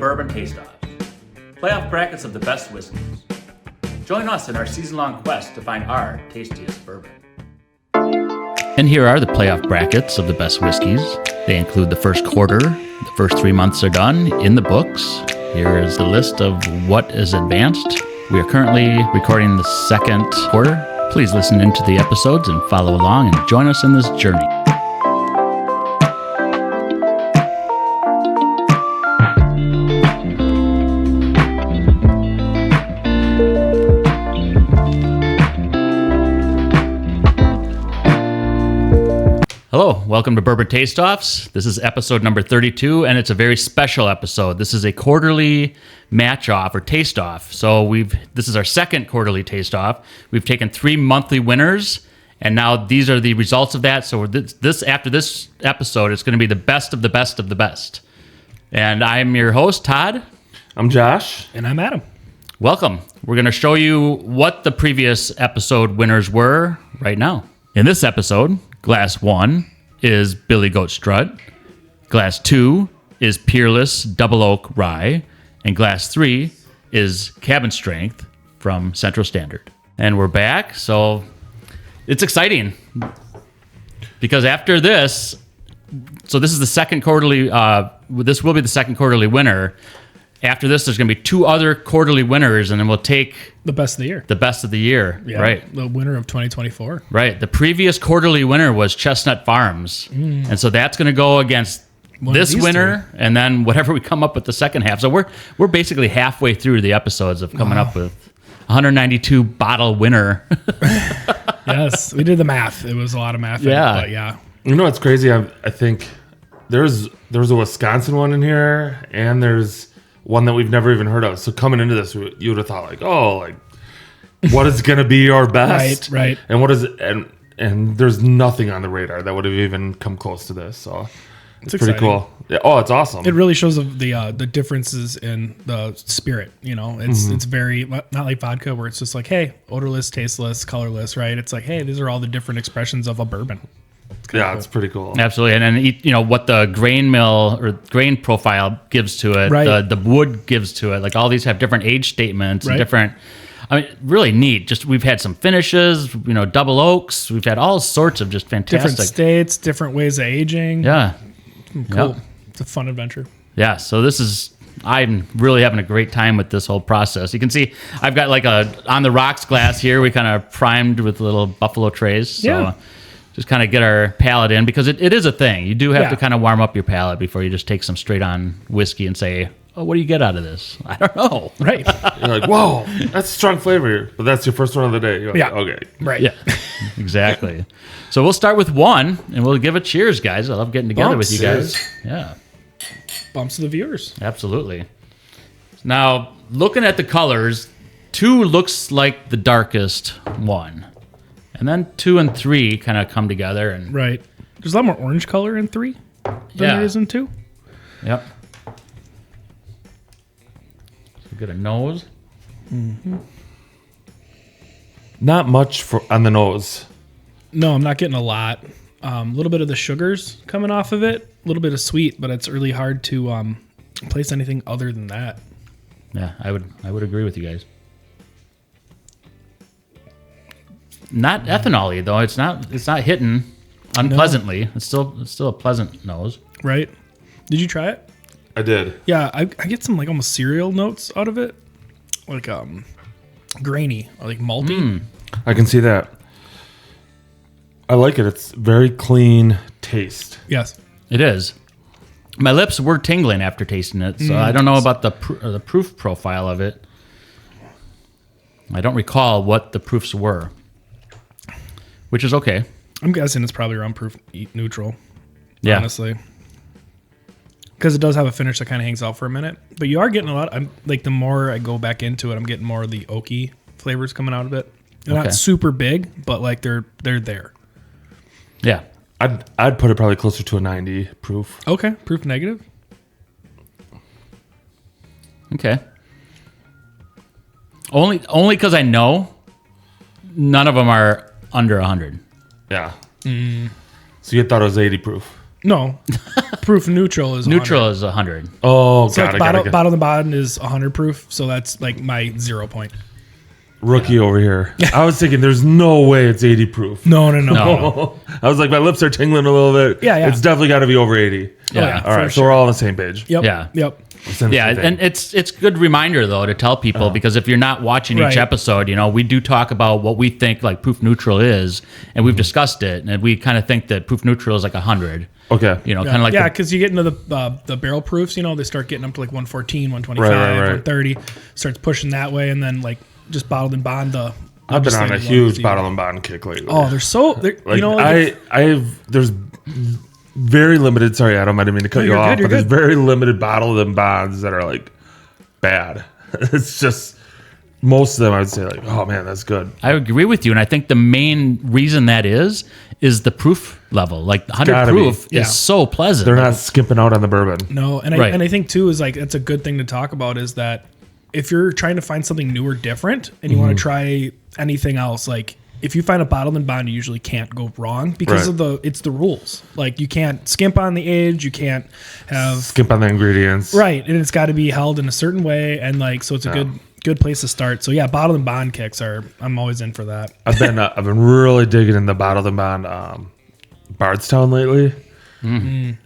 Bourbon Taste-Offs, playoff brackets of the best whiskeys. Join us in our season-long quest to find our tastiest bourbon. And here are the playoff brackets of the best whiskeys. They include the first quarter. The first 3 months are done in the books. Here is the list of what is advanced. We are currently recording the second quarter. Please listen into the episodes and follow along and join us in this journey. Hello, welcome to Bourbon Taste-Offs. This is episode number 32, and it's a very special episode. This is a quarterly match-off or taste-off. So this is our second quarterly taste-off. We've taken 3 monthly winners, and now these are the results of that. So after this episode, it's going to be the best of the best of the best. And I'm your host, Todd. I'm Josh. And I'm Adam. Welcome. We're going to show you what the previous episode winners were right now. In this episode, Glass 1 is Billy Goat Strut. Glass 2 is Peerless Double Oak Rye. And Glass 3 is Cabin Strength from Central Standard. And we're back, so it's exciting. Because after this, so this is the second quarterly, this will be the second quarterly winner. After this, there's going to be 2 other quarterly winners, and then we'll take the best of the year. The best of the year, yeah, right? The winner of 2024. Right. The previous quarterly winner was Chestnut Farms, and so that's going to go against this winner, and then whatever we come up with the second half. So we're basically halfway through the episodes of coming up with 192 bottle winner. Yes, we did the math. It was a lot of math. Yeah, but yeah. You know what's crazy? I think there's a Wisconsin one in here, and there's one that we've never even heard of. So coming into this, you would have thought what is going to be our best? Right. And what is it? And there's nothing on the radar that would have even come close to this. So it's pretty cool. Yeah. Oh, it's awesome. It really shows the differences in the spirit. You know, it's very not like vodka where it's just like, hey, odorless, tasteless, colorless, right? It's like, hey, these are all the different expressions of a bourbon. It's pretty cool. Absolutely. And then, what the grain mill or grain profile gives to it, right. the wood gives to it. Like all these have different age statements and different, really neat. Just we've had some finishes, double oaks. We've had all sorts of just fantastic. Different states, different ways of aging. Yeah. Cool. Yep. It's a fun adventure. Yeah. So I'm really having a great time with this whole process. You can see I've got like a on the rocks glass here. We kind of primed with little buffalo trays. So yeah. Just kind of get our palate in because it is a thing. You do have to kind of warm up your palate before you just take some straight on whiskey and say, oh, what do you get out of this? I don't know. Right. You're like, whoa, that's a strong flavor. But that's your first one of the day. You're like, okay. Right. Yeah, exactly. So we'll start with one and we'll give a cheers, guys. I love getting together with you guys. Yeah. Bumps to the viewers. Absolutely. Now, looking at the colors, 2 looks like the darkest one. And then 2 and 3 kind of come together. And right. There's a lot more orange color in 3 than there is in 2. Yep. So get a nose. Mm-hmm. Not much on the nose. No, I'm not getting a lot. A little bit of the sugars coming off of it. A little bit of sweet, but it's really hard to place anything other than that. Yeah, I would agree with you guys. Not ethanol-y though. It's not hitting unpleasantly. No. It's still a pleasant nose. Right. Did you try it? I did. Yeah, I get some like almost cereal notes out of it. Like grainy or like malty. I can see that. I like it. It's very clean taste. Yes. It is. My lips were tingling after tasting it, so I don't know about the proof profile of it. I don't recall what the proofs were. Which is okay. I'm guessing it's probably around proof neutral. Yeah. Honestly. Because it does have a finish that kind of hangs out for a minute. But you are getting a lot. The more I go back into it, I'm getting more of the oaky flavors coming out of it. They're not super big, but like they're there. Yeah. I'd put it probably closer to a 90 proof. Okay. Proof negative. Okay. Only because I know none of them are under 100. Yeah. So you thought it was 80 proof? No, proof neutral is Neutral 100. is 100. Oh, So got like it. bottle and bond is 100 proof, so that's like my 0 point. Rookie over here. I was thinking there's no way it's 80 proof. No. I was like, my lips are tingling a little bit. Yeah. It's definitely got to be over 80. Yeah. All right, so we're all on the same page. Yep. Yeah. Yep. Yeah, and it's good reminder though to tell people because if you're not watching each Right. episode, we do talk about what we think like proof neutral is, and we've discussed it, and we kind of think that proof neutral is like 100. Okay. Kind of like Yeah, because you get into the barrel proofs, they start getting up to like 114, 125, Right. 130, starts pushing that way, and then like just bottled and bond the. I've been on a legislative huge levels, bottle and bond kick lately. Oh, they're so there's very limited. Sorry, Adam, I didn't mean to cut you you're off, good, but you're there's good. very limited bottled and bonds that are like bad. It's just most of them. I would say like, oh man, that's good. I agree with you, and I think the main reason that is the proof level. Like 100 gotta proof be. Yeah. is so pleasant. They're not skimping out on the bourbon. No, and Right. I think too is like it's a good thing to talk about is that if you're trying to find something new or different and you want to try anything else, like if you find a bottled and bond, you usually can't go wrong because Right. of it's the rules. Like you can't skimp on the age, you can't have Skimp on the ingredients. right, and it's got to be held in a certain way, and like so it's a good place to start. So yeah, bottled and bond kicks I'm always in for that. I've been really digging in the bottled and bond Bardstown lately, and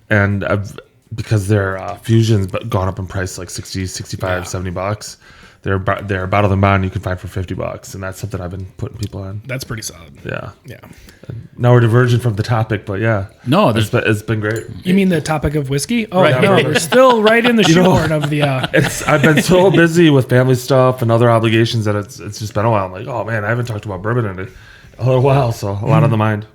because their fusions gone up in price like 60, 65, $70. They're bottled and bond you can find for $50, and that's something I've been putting people on. That's pretty solid. Yeah. Yeah. Now we're diverging from the topic, but yeah. No, it's been great. You mean the topic of whiskey? Oh Right. no, we're still right in the shoehorn of the. I've been so busy with family stuff and other obligations that it's just been a while. I'm like, oh man, I haven't talked about bourbon in a little while, so a lot on the mind.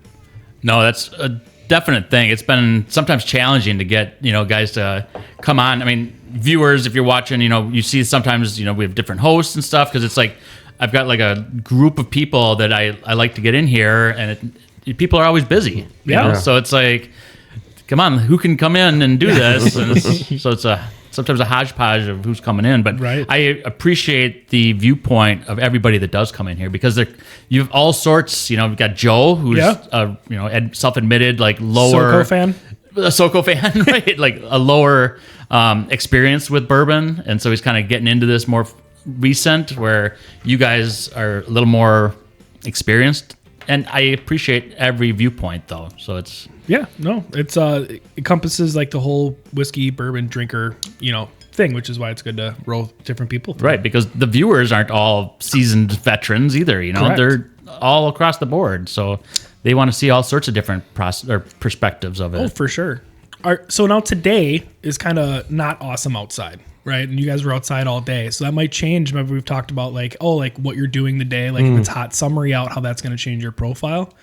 No, that's a definite thing. It's been sometimes challenging to get, guys to come on. I mean, viewers, if you're watching, you see sometimes, we have different hosts and stuff because it's like I've got like a group of people that I like to get in here, and people are always busy. You know? So it's like, come on, who can come in and do this? And so it's sometimes a hodgepodge of who's coming in, but Right. I appreciate the viewpoint of everybody that does come in here because you have all sorts. We've got Joe, who's self-admitted like lower Soco fan. a Soco fan, right? Like a lower experience with bourbon, and so he's kind of getting into this more recent, where you guys are a little more experienced. And I appreciate every viewpoint, though. So it's Yeah, no, it's it encompasses like the whole whiskey bourbon drinker, thing, which is why it's good to roll with different people. right because the viewers aren't all seasoned veterans either. Correct. They're all across the board, so they want to see all sorts of different perspectives of it. Oh, for sure. So now today is kind of not awesome outside, right? And you guys were outside all day, so that might change. Remember we've talked about like what you're doing the day, like if it's hot summery out, how that's going to change your profile.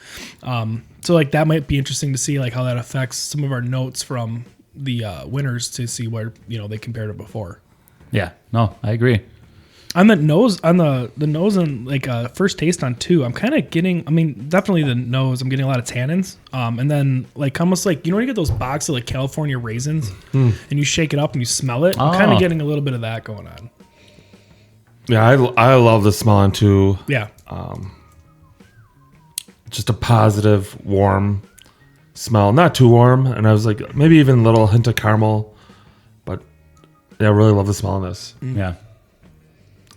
So like that might be interesting to see like how that affects some of our notes from the winners to see where they compared to before. Yeah, no, I agree. On the nose, and like first taste on 2, I'm kind of getting. I mean, definitely the nose. I'm getting a lot of tannins, and then like almost like when you get those boxes of like California raisins, and you shake it up and you smell it. I'm kind Oh. of getting a little bit of that going on. Yeah, I love the smell on too. Yeah, Just a positive, warm smell. Not too warm, and I was like maybe even a little hint of caramel, but yeah, I really love the smell of this. Yeah.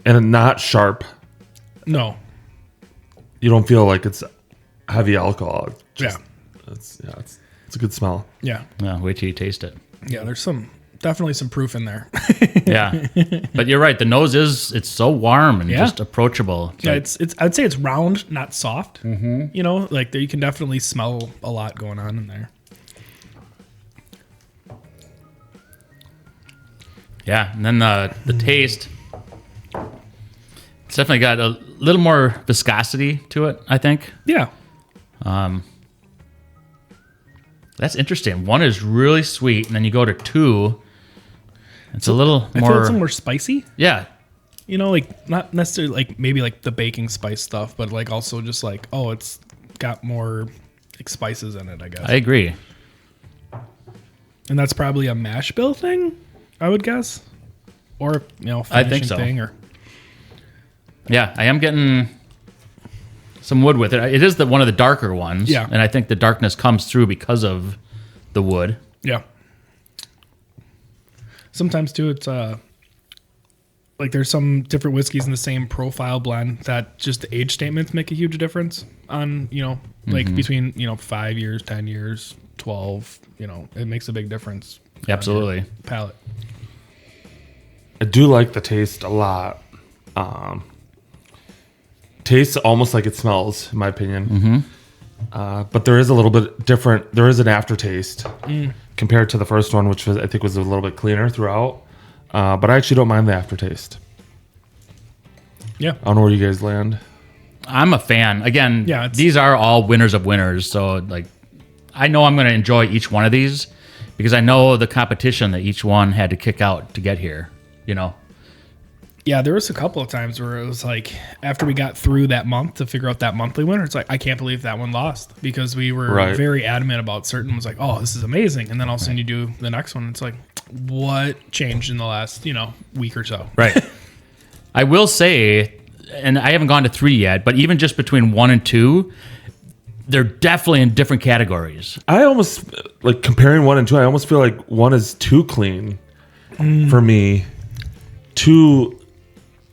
And not sharp. no, You don't feel like it's heavy alcohol. yeah, It's a good smell. yeah. Wait till you taste it. Yeah, there's definitely some proof in there. Yeah, but you're right. The nose it's so warm and Yeah. just approachable. Yeah, it's I'd say it's round, not soft. Mm-hmm. Like you can definitely smell a lot going on in there. Yeah, and then the taste. It's definitely got a little more viscosity to it, I think. Yeah, That's interesting. 1 is really sweet, and then you go to 2. It's a little I feel more. it's a little more spicy. Yeah, Like not necessarily like maybe like the baking spice stuff, but like also just like it's got more like spices in it, I guess. I agree. And that's probably a mash bill thing, I would guess, or I think finishing so. thing, or Yeah, I am getting some wood with it. It is one of the darker ones. Yeah. And I think the darkness comes through because of the wood. Yeah. Sometimes too, it's like there's some different whiskeys in the same profile blend that just the age statements make a huge difference on, like between, 5 years, 10 years, 12, it makes a big difference. Absolutely. Palate. I do like the taste a lot. Tastes almost like it smells, in my opinion. But there is a little bit different. There is an aftertaste compared to the first one, which I think was a little bit cleaner throughout. But I actually don't mind the aftertaste. Yeah. I don't know where you guys land. I'm a fan. Again, Yeah, these are all winners of winners. So, like, I know I'm going to enjoy each one of these because I know the competition that each one had to kick out to get here, Yeah, there was a couple of times where it was like after we got through that month to figure out that monthly winner, it's like I can't believe that one lost because we were very adamant about certain. Was like, oh, this is amazing, and then all of a sudden you do the next one, it's like, what changed in the last week or so? Right. I will say, and I haven't gone to 3 yet, but even just between 1 and 2, they're definitely in different categories. I almost like comparing 1 and 2. I almost feel like 1 is too clean for me. 2.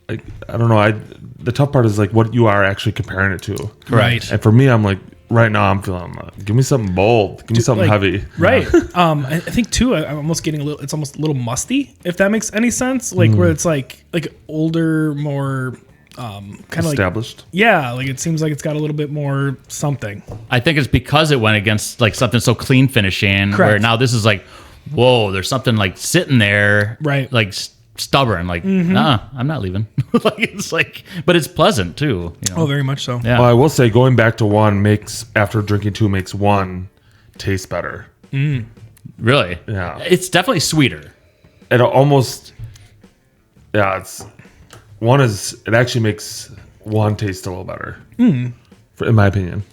Like, I don't know. The tough part is like what you are actually comparing it to. Right. And for me, I'm like right now I'm feeling give me something bold, give me something like, heavy. Right. I think too. I'm almost getting a little. It's almost a little musty, if that makes any sense. Like where it's like older, more kind of like Established. Yeah, like it seems like it's got a little bit more something. I think it's because it went against like something so clean finishing. Correct. Where now this is like, whoa, there's something like sitting there, Right. Like stubborn, like, nah, I'm not leaving. Like it's like, but it's pleasant too. Oh, very much so. Yeah. Well, I will say going back to 1 makes after drinking 2 makes 1 taste better. Really? Yeah. It's definitely sweeter. It almost it's 1 is it actually makes 1 taste a little better. In my opinion.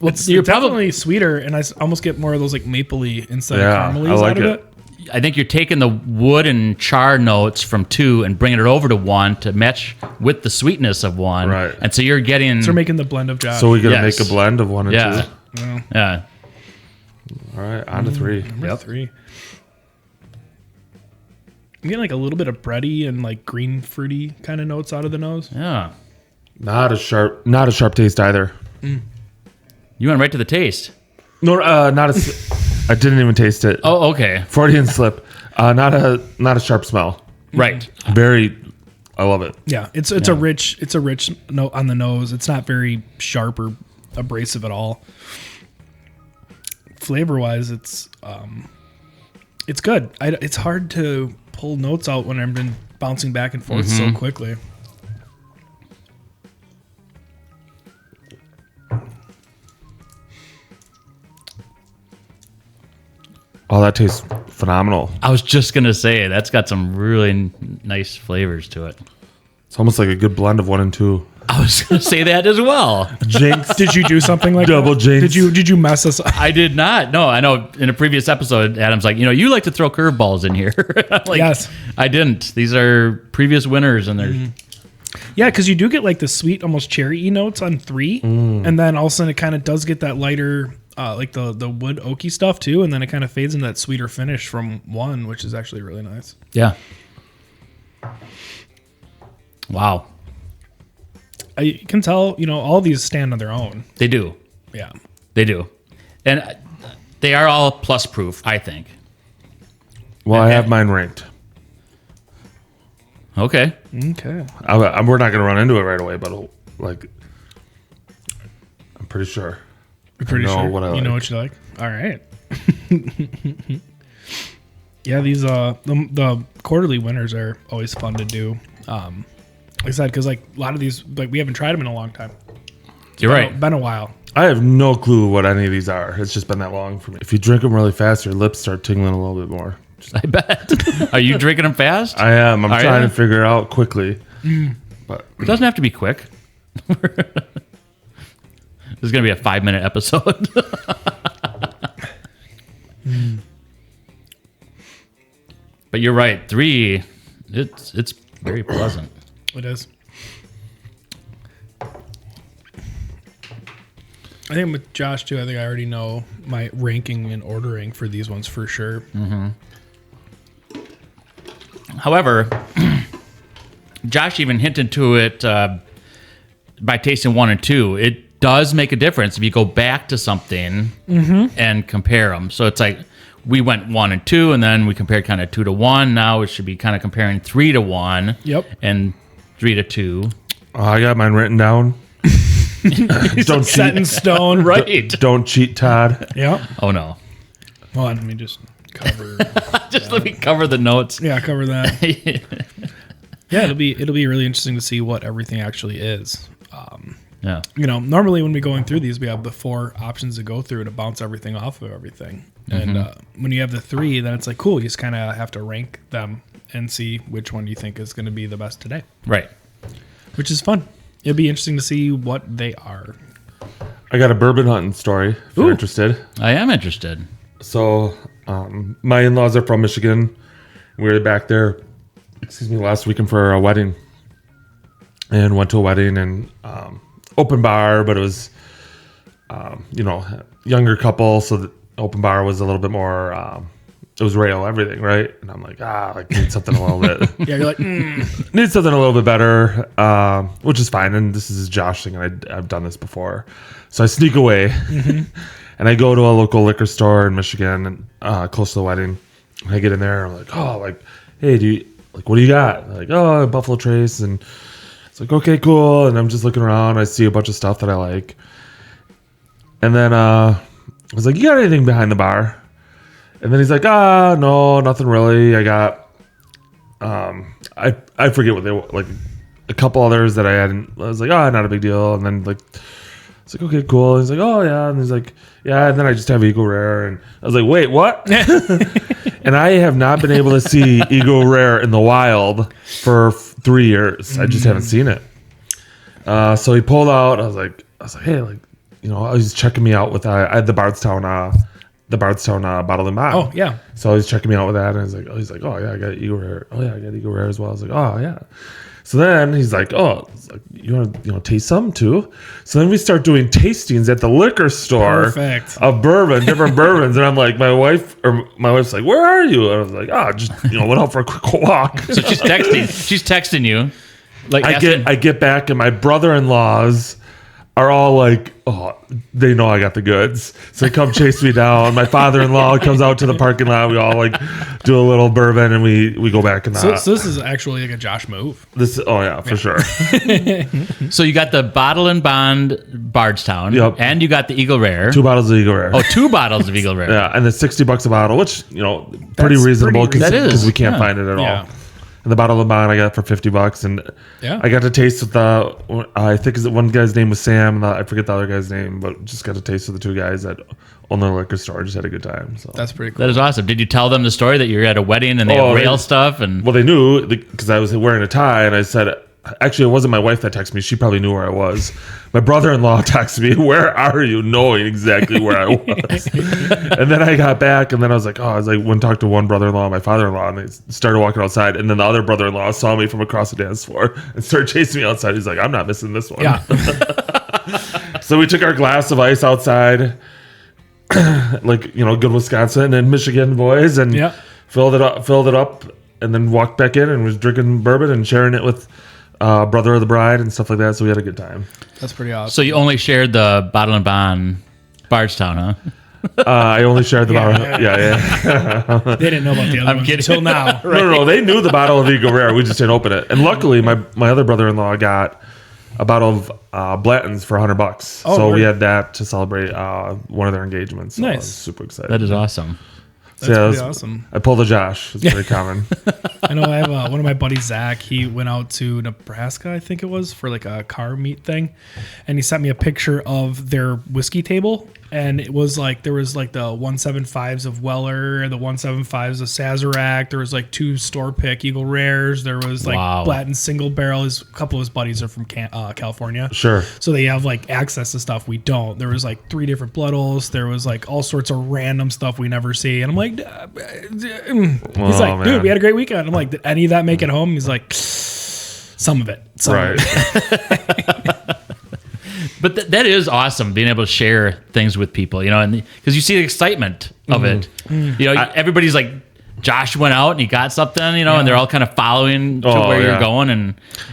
Well, it's you're definitely sweeter, and I almost get more of those like mapley instead of caramely I like out of it. it. I think you're taking the wood and char notes from 2 and bringing it over to 1 to match with the sweetness of 1. Right. And so you're getting. So we're making the blend of Josh. So we're gonna Yes. make a blend of 1 and Yeah. 2. Yeah. All right, on to 3. Number 3. I'm getting like a little bit of bready and like green fruity kind of notes out of the nose. Yeah. Not a sharp taste either. You went right to the taste. No, not a. I didn't even taste it. Oh, okay. Freudian slip. Not a sharp smell. Right. Very. I love it. Yeah, it's a rich note on the nose. It's not very sharp or abrasive at all. Flavor wise, it's good. It's hard to pull notes out when I've been bouncing back and forth so quickly. Oh, that tastes phenomenal. I was just going to say, that's got some really nice flavors to it. It's almost like a good blend of 1 and 2. I was going to say that as well. Jinx. Did you do something like Double that? jinx. Did you mess us up? I did not. No, I know in a previous episode, Adam's like, you like to throw curveballs in here. I'm like, Yes. I didn't. These are previous winners, and they're. Yeah, because you do get like the sweet, almost cherry notes on 3, and then all of a sudden it kind of does get that lighter, like the wood oaky stuff too, and then it kind of fades into that sweeter finish from 1, which is actually really nice. Yeah. Wow. You can tell, all these stand on their own. They do. Yeah. They do. And they are all plus proof, I think. Well, I have mine ranked. Okay. Okay. We're not gonna run into it right away, but like, I'm pretty sure. You're pretty know sure what I you know like. what you like. All right. Yeah, these the quarterly winners are always fun to do. Like I said, because like a lot of these, like we haven't tried them in a long time. You're right. Been a while. I have no clue what any of these are. It's just been that long for me. If you drink them really fast, your lips start tingling a little bit more. I bet. Are you drinking them fast? I am. I'm Are trying ya? to figure it out quickly. But It doesn't have to be quick. This is going to be a 5-minute episode. But you're right. 3, it's very pleasant. It is. I think with Josh too. I think I already know my ranking and ordering for these ones for sure. However, Josh even hinted to it by tasting 1 and 2. It does make a difference if you go back to something and compare them. So it's like we went 1 and 2, and then we compared kind of 2 to 1. Now it should be kind of comparing 3 to 1. Yep. And 3 to 2. I got mine written down. Don't Set in cheat. stone, Right. Don't cheat, Todd. Yep. Oh no. Hold on, let me just cover. Just let me cover the notes. Yeah, cover that. Yeah, it'll be really interesting to see what everything actually is. Yeah. Normally when we're going through these, we have the 4 options to go through to bounce everything off of everything. And when you have the 3, then it's like, cool, you just kind of have to rank them and see which one you think is going to be the best today. Right. Which is fun. It'll be interesting to see what they are. I got a bourbon hunting story if you're interested. I am interested. So, my in-laws are from Michigan. We were back there, last weekend for a wedding. And went to a wedding and open bar, but it was, younger couple. So the open bar was a little bit more, it was rail, everything, right? And I'm like, need something a little bit. Yeah, you're like, Need something a little bit better, which is fine. And this is Josh thing, and I've done this before. So I sneak away, and I go to a local liquor store in Michigan, and close to the wedding. And I get in there, and I'm like, hey, what do you got? They're like, oh, Buffalo Trace, and it's like, okay, cool. And I'm just looking around. I see a bunch of stuff that I like, and then I was like, you got anything behind the bar? And then he's like, no, nothing really. I got, I forget what they were, like a couple others that I hadn't. I was like, not a big deal. And then it's like, okay, cool. And he's like, oh yeah. And he's like, yeah. And then I just have Eagle Rare. And I was like, wait, what? And I have not been able to see Eagle Rare in the wild for 3 years. I just haven't seen it. So he pulled out. I was like, hey, he's checking me out with, I had the Bardstown bottle in mind. oh, yeah. So he's checking me out with that, and he's like, oh yeah, I got Eagle Rare. Oh yeah, I got Eagle Rare as well. I was like, oh yeah. So then he's like, you want to taste some too? So then we start doing tastings at the liquor store. Perfect. Of bourbon, different bourbons, and I'm like, my wife's like, where are you? And I was like, just went out for a quick walk. So she's texting you. Like I get back, and my brother-in-laws are all like, they know I got the goods. So they come chase me down. My father-in-law comes out to the parking lot. We all do a little bourbon, and we go back in the So this is actually like a Josh move. For sure. So you got the Bottle and Bond Bardstown. Yep. And you got the Eagle Rare. 2 bottles of Eagle Rare. Oh, 2 bottles of Eagle Rare. Yeah, and it's $60 a bottle, which pretty reasonable pretty because we can't find it at Yeah. all. And the bottle of Bond I got for $50, and Yeah. I got to taste with I think one guy's name was Sam, and I forget the other guy's name, but just got to taste with the 2 guys that own the liquor store. Just had a good time. So That's pretty cool. That is awesome. Did you tell them the story that you're at a wedding and they have rail stuff? And well, they knew because I was wearing a tie, and I said, actually, it wasn't my wife that texted me. She probably knew where I was. My brother-in-law texted me, where are you? Knowing exactly where I was. And then I got back, and then I was like, went and talked to one brother-in-law and my father-in-law, and they started walking outside. And then the other brother-in-law saw me from across the dance floor and started chasing me outside. He's like, I'm not missing this one. Yeah. So we took our glass of ice outside, good Wisconsin and Michigan boys, and filled it up, and then walked back in and was drinking bourbon and sharing it with brother of the bride and stuff like that. So we had a good time. That's pretty awesome. so you only shared the Bottle and Bond Bardstown, huh? I only shared the bottle. Yeah. They didn't know about the other ones kidding. until now. No. They knew the bottle of Eagle Rare. We just didn't open it. And luckily, my other brother-in-law got a bottle of Blanton's for $100. Oh, so we really? had that to celebrate one of their engagements. So I Nice. was super excited. That is awesome. That's So, pretty awesome. I pulled a Josh. It's pretty common. I know I have one of my buddies, Zach. He went out to Nebraska, I think it was, for like a car meet thing. And he sent me a picture of their whiskey table. And it was like, there was like the 175s of Weller, the 175s of Sazerac. There was like 2 store pick Eagle Rares. There was like Wow. Blanton single barrel. A couple of his buddies are from California. Sure. So they have like access to stuff we don't. There was like 3 different blood oils. There was like all sorts of random stuff we never see. And I'm like, he's like, man. dude, we had a great weekend. I'm like, did any of that make it home? He's like, some of it. Some of Right. it. But that is awesome, being able to share things with people, and because you see the excitement of it. Everybody's like, Josh went out and he got something, and they're all kind of following to where you're going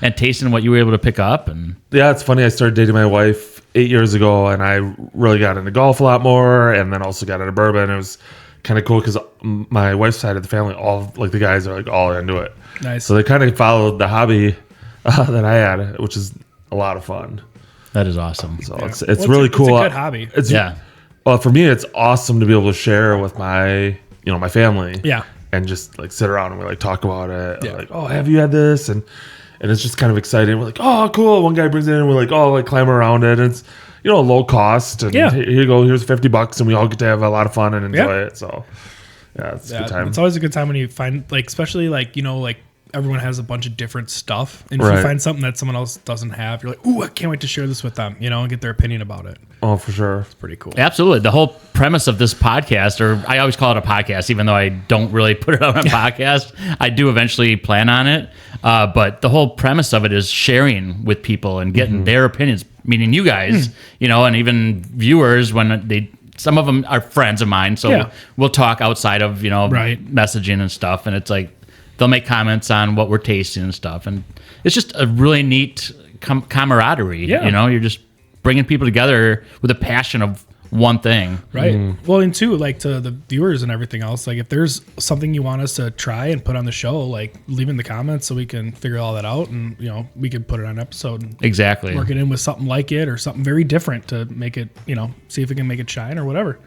and tasting what you were able to pick up. And yeah, it's funny. I started dating my wife 8 years ago, and I really got into golf a lot more, and then also got into bourbon. It was kind of cool because my wife's side of the family, all like the guys are like all into it. Nice. So they kind of followed the hobby that I had, which is a lot of fun. that is awesome. So it's really cool. It's a good hobby. Well, for me, it's awesome to be able to share with my my family. Yeah. And just like sit around and we like talk about it. Yeah. Like, oh, have you had this? And it's just kind of exciting. We're like, oh, cool. One guy brings it in and we're like, oh, like climb around it. And it's low cost. And here you go. Here's $50, and we all get to have a lot of fun and enjoy it. So yeah, it's a good time. It's always a good time when you find especially like everyone has a bunch of different stuff, and if you find something that someone else doesn't have, you're like, ooh, I can't wait to share this with them, and get their opinion about it. Oh, for sure. It's pretty cool. Absolutely. The whole premise of this podcast, or I always call it a podcast, even though I don't really put it on a podcast. I do eventually plan on it. But the whole premise of it is sharing with people and getting their opinions, meaning you guys, and even viewers when some of them are friends of mine. So we'll talk outside of, messaging and stuff. And it's like, they'll make comments on what we're tasting and stuff. And it's just a really neat camaraderie. Yeah. You're just bringing people together with a passion of one thing. Right. Well, and too, to the viewers and everything else, if there's something you want us to try and put on the show, leave in the comments so we can figure all that out, and, we can put it on an episode. And exactly. Work it in with something like it or something very different to make it, see if we can make it shine or whatever.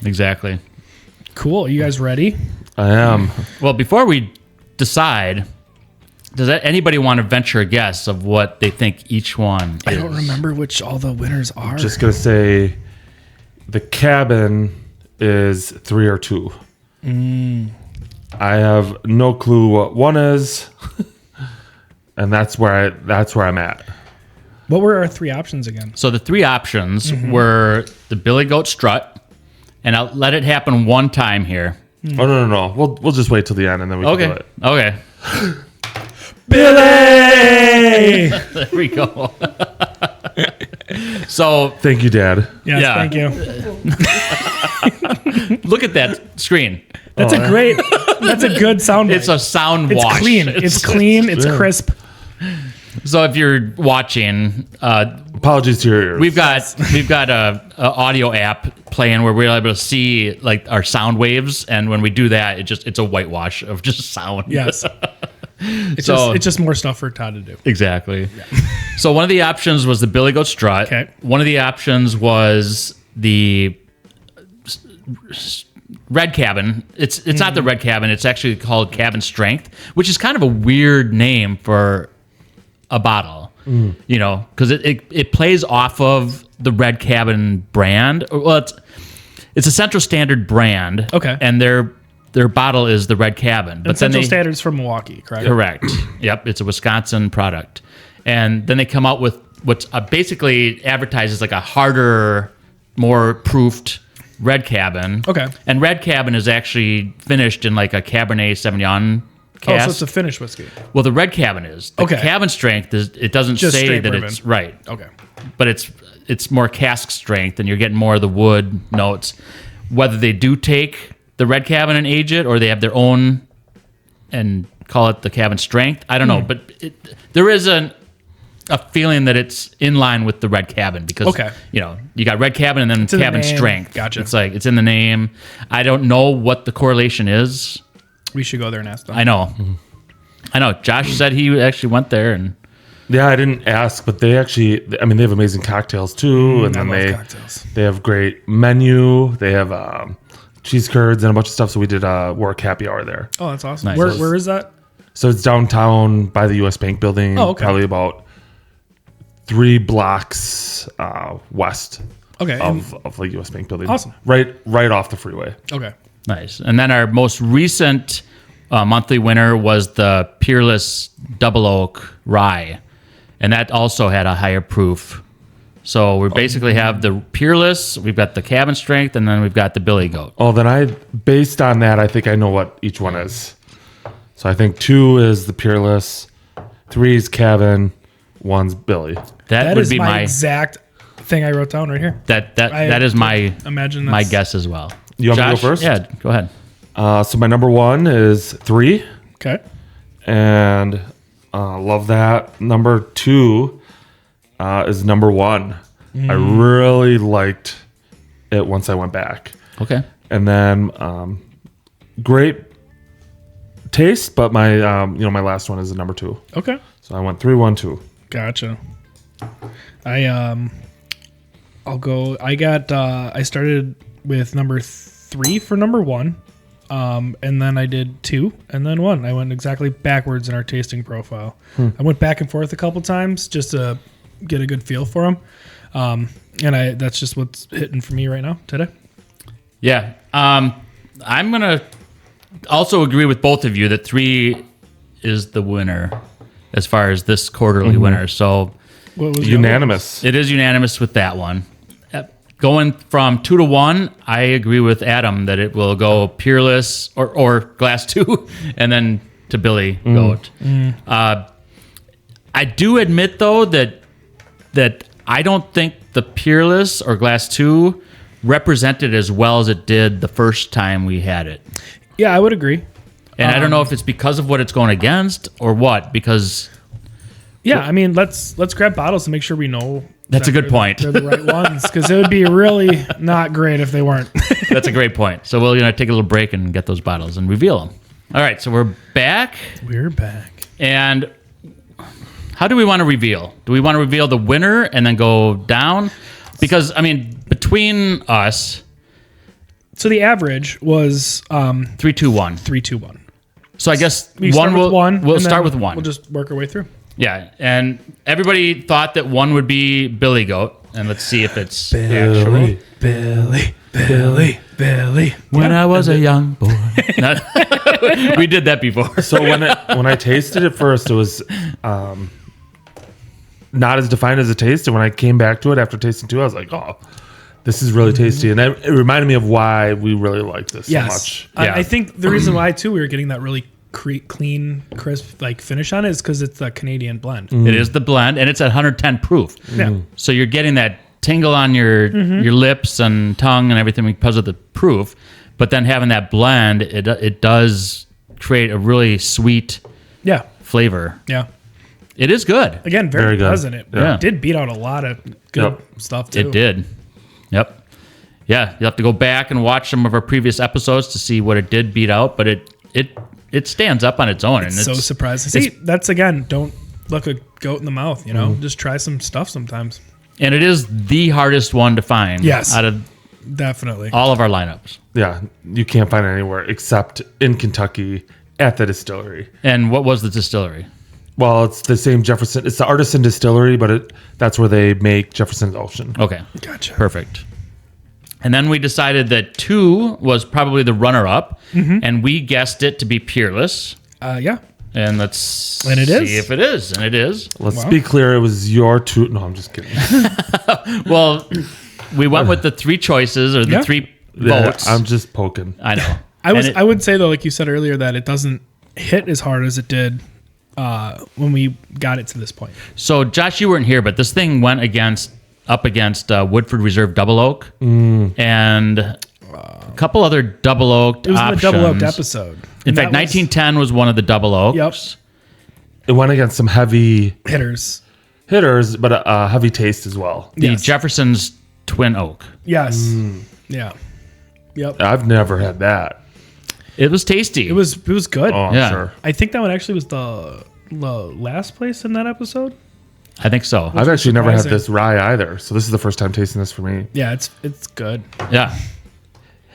Exactly. Cool. Are you guys ready? I am. Well, before we decide, does anybody want to venture a guess of what they think each one is? I don't remember which all the winners are. Just going to say the cabin is 3 or 2. I have no clue what one is, and that's where I'm at. What were our 3 options again? So the 3 options were the Billy Goat Strut, and I'll let it happen one time here. Oh, no. We'll just wait till the end, and then we can do it. Okay. Billy! There we go. So thank you, Dad. Yes, Yeah. thank you. look at that screen. That's that's a good sound bite. It's a sound It's wash. clean. It's clean. It's crisp. So if you're watching, Apologies to your ears. we've got a audio app playing where we're able to see our sound waves, and when we do that, it's a whitewash of just sound. Yes. It's just more stuff for Todd to do. Exactly. Yeah. So one of the options was the Billy Goat Strut. Okay. One of the options was the Red Cabin. It's not the Red Cabin. It's actually called Cabin Strength, which is kind of a weird name for a bottle. Because it plays off of the Red Cabin brand. Well, it's a Central Standard brand. Okay. And their bottle is the Red Cabin. But Central Standard's from Milwaukee, correct? Correct. Yep. It's a Wisconsin product. And then they come out with what's basically advertises like a harder, more proofed Red Cabin. Okay. And Red Cabin is actually finished in like a Cabernet Sauvignon cask. Oh, so it's a finished whiskey. Well, the Red Cabin is. The Cabin Strength it doesn't Just say straight that bourbon. it's right. Okay. But it's more cask strength, and you're getting more of the wood notes. Whether they do take the Red Cabin and age it, or they have their own and call it the Cabin Strength, I don't know. But there is a feeling that it's in line with the Red Cabin because you got Red Cabin and then Cabin Strength. Gotcha. It's like it's in the name. I don't know what the correlation is. We should go there and ask them. I know. Josh said he actually went there and. Yeah, I didn't ask, but they have amazing cocktails too, and then they have great menu. They have cheese curds and a bunch of stuff. So we did work happy hour there. Oh, that's awesome. Nice. Where is that? So it's downtown by the U.S. Bank building. Oh, okay. Probably about 3 blocks west. Okay. Of the U.S. Bank building. Awesome. Right off the freeway. Okay. Nice. And then our most recent monthly winner was the Peerless Double Oak Rye. And that also had a higher proof. So we basically have the Peerless, we've got the Cabin Strength, and then we've got the Billy Goat. Oh, then based on that, I think I know what each one is. So I think 2 is the Peerless, 3 is Cabin, one's Billy. That would is be my my exact thing I wrote down right here. that is my Imagine my that's- guess as well. You want me to go Josh? first? Yeah, go ahead. So my number 1 is 3, Okay. and love that. Number 2 is number 1. I really liked it once I went back. Okay. And then great taste, but my my last one is the number 2. Okay. So I went 3, 1, 2. Gotcha. I'll go. I started with number 3 for number 1. And then I did 2 and then 1. I went exactly backwards in our tasting profile. I went back and forth a couple times just to get a good feel for them. And that's just what's hitting for me right now today. Yeah. I'm going to also agree with both of you that 3 is the winner as far as this quarterly winner. So What was Unanimous. it is unanimous with that one. Going from 2 to 1, I agree with Adam that it will go Peerless or Glass 2 and then to Billy Goat. I do admit, though, that I don't think the Peerless or Glass 2 represented as well as it did the first time we had it. Yeah, I would agree. And I don't know if it's because of what it's going against or what, because... Yeah, I mean, let's grab bottles to make sure we know. That's a good point. They're the right ones, because it would be really not great if they weren't. That's a great point. So we'll take a little break and get those bottles and reveal them. All right, so we're back. We're back. And how do we want to reveal? Do we want to reveal the winner and then go down? Because, I mean, between us... So the average was 3, 2, 1. 3, 2, 1. So I guess We start with one. We'll and start then with 1. We'll just work our way through. Yeah, and everybody thought that 1 would be Billy Goat, and let's see if it's actually. Billy. When I was a young boy. We did that before. So when I tasted it first, it was not as defined as a taste. And when I came back to it after tasting 2, I was like, oh, this is really tasty. And it reminded me of why we really like this so much. Yeah. I think the reason why, too, we were getting that really clean, crisp finish on it is because it's a Canadian blend. It is the blend, and it's at 110 proof. Yeah. So you're getting that tingle on your lips and tongue and everything because of the proof. But then having that blend, it does create a really sweet Yeah. flavor. Yeah. It is good. Again, very, Very good. pleasant. It Yeah. did beat out a lot of good stuff, too. It did. Yep. Yeah, you'll have to go back and watch some of our previous episodes to see what it did beat out, but it stands up on its own. It's and so surprising. See, that's, again, don't look a goat in the mouth, Just try some stuff sometimes. And it is the hardest one to find Yes. out of Definitely. all of our lineups. Yeah, you can't find it anywhere except in Kentucky at the distillery. And what was the distillery? Well, it's the same Jefferson. It's the Artisan Distillery, but that's where they make Jefferson's Ocean. Okay. Gotcha. Perfect. And then we decided that 2 was probably the runner-up, and we guessed it to be Peerless. Yeah. And let's And it see is? if it is. And it is. Let's be clear, it was your 2. No, I'm just kidding. Well, we went with the 3 choices or the Yeah. 3 Yeah, votes. I'm just poking. I know. I would say, though, like you said earlier, that it doesn't hit as hard as it did when we got it to this point. So, Josh, you weren't here, but this thing went up against Woodford Reserve Double Oak and a couple other Double Oaked It was options. the double oaked episode. In fact, 1910 was one of the Double Oaks. Yep. It went against some heavy Hitters. hitters, but a heavy taste as well. The Yes. Jefferson's Twin Oak. Yes. Yeah. Yep. I've never had that. It was tasty. It was good. Oh, I'm Yeah. sure. I think that one actually was the last place in that episod. I think so. I've actually never had surprising. this rye either, so this is the first time tasting this for me. Yeah, it's good. Yeah.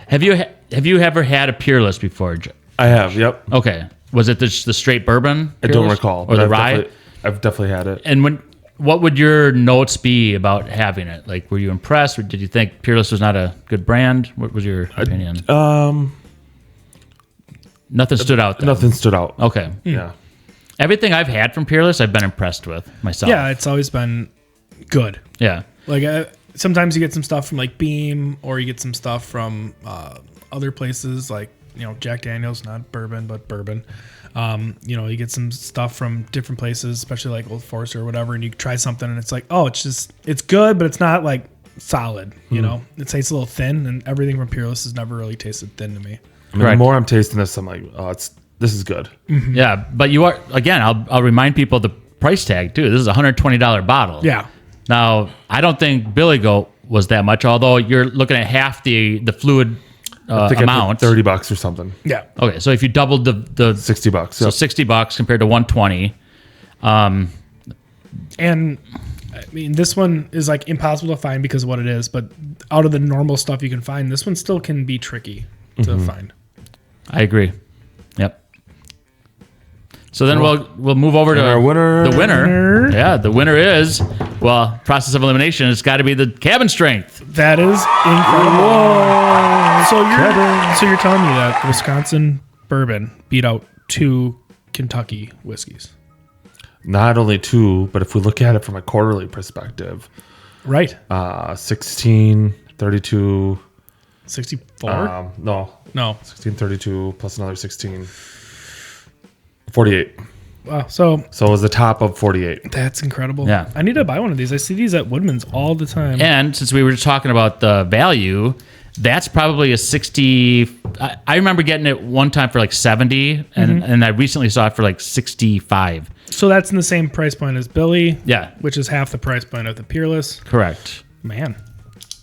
Have you ever had a Peerless before? I have, yep. Okay. Was it the straight bourbon? I don't Peerless? recall, Or but the I've rye? I've definitely had it. And what would your notes be about having it? Like, were you impressed, or did you think Peerless was not a good brand? What was your opinion? Nothing stood out. Then. Nothing stood out. Okay. Yeah. Everything I've had from Peerless, I've been impressed with myself. Yeah, it's always been good. Yeah. Like sometimes you get some stuff from like Beam, or you get some stuff from other places like Jack Daniels, not bourbon, but bourbon. You get some stuff from different places, especially like Old Forester or whatever, and you try something and it's like, oh, it's good, but it's not like solid. It tastes a little thin, and everything from Peerless has never really tasted thin to me. I mean, the more I'm tasting this, I'm like, oh, this is good. Mm-hmm. Yeah, but you are, again, I'll remind people of the price tag too. This is a $120 bottle. Yeah. Now, I don't think Billy Goat was that much, although you're looking at half the fluid I think amount. I paid $30 or something. Yeah. Okay, so if you doubled the $60. so Yep. $60 compared to 120. And I mean, this one is like impossible to find because of what it is, but out of the normal stuff you can find, this one still can be tricky to find. I agree. Yep. So then we'll move over to our winner. The winner. Yeah, the winner is, process of elimination. It's got to be the cabin strength. That is incredible. So you're telling me that Wisconsin bourbon beat out 2 Kentucky whiskeys, Not only 2, but if we look at it from a quarterly perspective, right? 16, 32. 64? No, No. 16, 32 plus another 16. 48. Wow. So So it was the top of 48. that's incredible. Yeah. I need to buy one of these. I see these at Woodman's all the time. And since we were just talking about the value, that's probably a 60. I remember getting it one time for like 70, and I recently saw it for like 65. So that's in the same price point as Billy. Yeah. Which is half the price point of the Peerless. Correct. Man.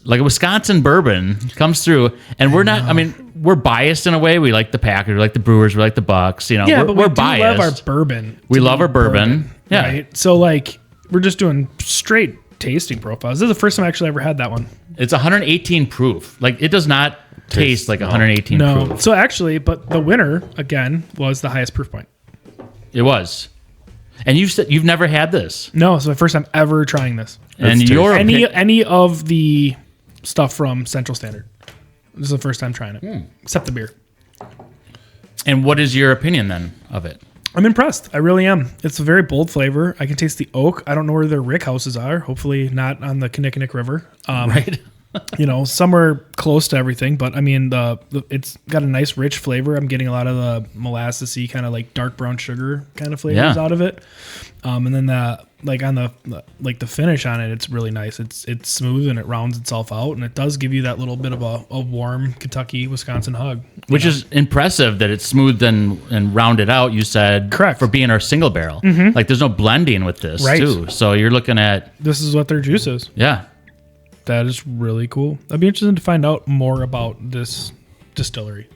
Like a Wisconsin bourbon comes through, and we're not. I mean, we're biased in a way. We like the Packers, we like the Brewers, we like the Bucks. Yeah, but we're we do biased. love our bourbon. We love our bourbon. Yeah. Right? So like we're just doing straight tasting profiles. This is the first time I actually ever had that one. It's 118 proof. Like it does not taste like 118 No. proof. So actually, but the winner again was the highest proof point. It was. And you said you've never had this. No, it's my first time ever trying this. And That's your Any of the stuff from Central Standard. This is the first time trying it, except the beer. And what is your opinion then of it? I'm impressed. I really am. It's a very bold flavor. I can taste the oak. I don't know where their rick houses are. Hopefully not on the Kinnickinnick River. Right. Somewhere close to everything. But I mean, it's got a nice rich flavor. I'm getting a lot of the molassesy kind of like dark brown sugar kind of flavors out of it. And then the finish on it, it's really nice. It's smooth and it rounds itself out, and it does give you that little bit of a warm Kentucky Wisconsin hug, Which is impressive that it's smooth and rounded out, you said. Correct. For being our single barrel. Like there's no blending with this Right. too. So you're looking at, this is what their juice is. yeah. That is really cool. I'd be interested to find out more about this distillery.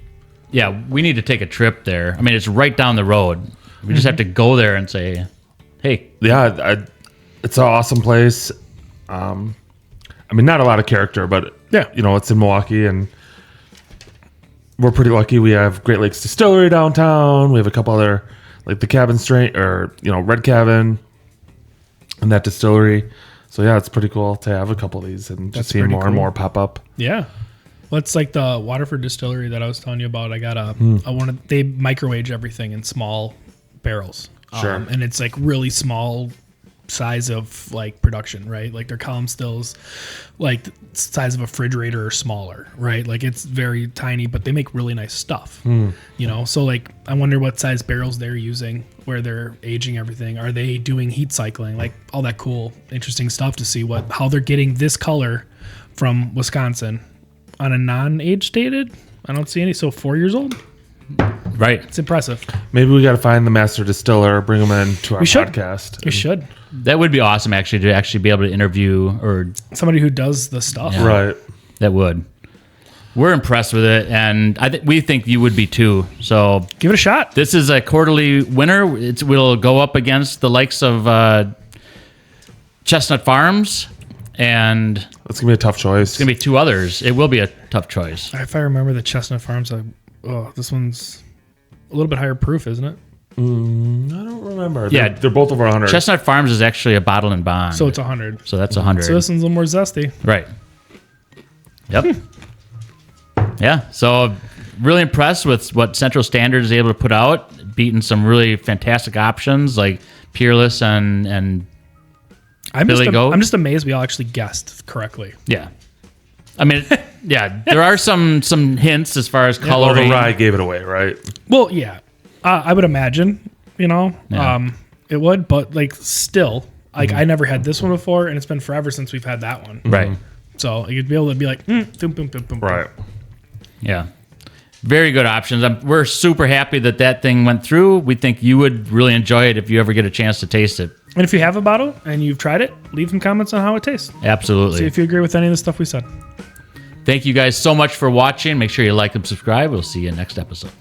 Yeah, we need to take a trip there. I mean, it's right down the road. We just have to go there and say, hey. Yeah, it's an awesome place. I mean, not a lot of character, but Yeah. it's in Milwaukee, and we're pretty lucky. We have Great Lakes Distillery downtown. We have a couple other, like the Cabin Straight, or Red Cabin, and that distillery. So yeah, it's pretty cool to have a couple of these and just seeing pretty more and cool. more pop up. Yeah. Well, it's like the Waterford distillery that I was telling you about. I got they microwave everything in small barrels. Sure. And it's like really small size of like production, right? Like their column stills like the size of a refrigerator or smaller, right? Like it's very tiny, but they make really nice stuff. So like I wonder what size barrels they're using, where they're aging everything. Are they doing heat cycling? Like all that cool, interesting stuff to see how they're getting this color from Wisconsin on a non-age dated. I don't see any. So 4 years old. Right. It's impressive. Maybe we got to find the master distiller, bring him in to our podcast. We should. That would be awesome, actually, to actually be able to interview or Somebody who does the stuff. Yeah. Right. that would. We're impressed with it, and we think you would be too. So Give it a shot. this is a quarterly winner. We'll go up against the likes of Chestnut Farms, and it's That's going to be a tough choice. going to be 2 others. It will be a tough choice. If I remember the Chestnut Farms, this one's a little bit higher proof, isn't it? I don't remember. Yeah. They're both over 100. Chestnut Farms is actually a bottle and bond. So it's 100. So that's 100. So this one's a little more zesty. Right. Yep. Yeah. So really impressed with what Central Standard is able to put out, beating some really fantastic options like Peerless and I'm Billy Goat? I'm just amazed we all actually guessed correctly. yeah. I mean, Yeah, there are some hints as far as Well, coloring. the rye gave it away, right? Well, yeah, I would imagine, Yeah. it would, but like still, like I never had this one before, and it's been forever since we've had that one. Right. So you'd be able to be like, boom, boom, boom, boom, boom. Right. Yeah. Very good options. We're super happy that thing went through. We think you would really enjoy it if you ever get a chance to taste it. And if you have a bottle and you've tried it, leave some comments on how it tastes. Absolutely. See if you agree with any of the stuff we said. Thank you guys so much for watching. Make sure you like and subscribe. We'll see you next episode.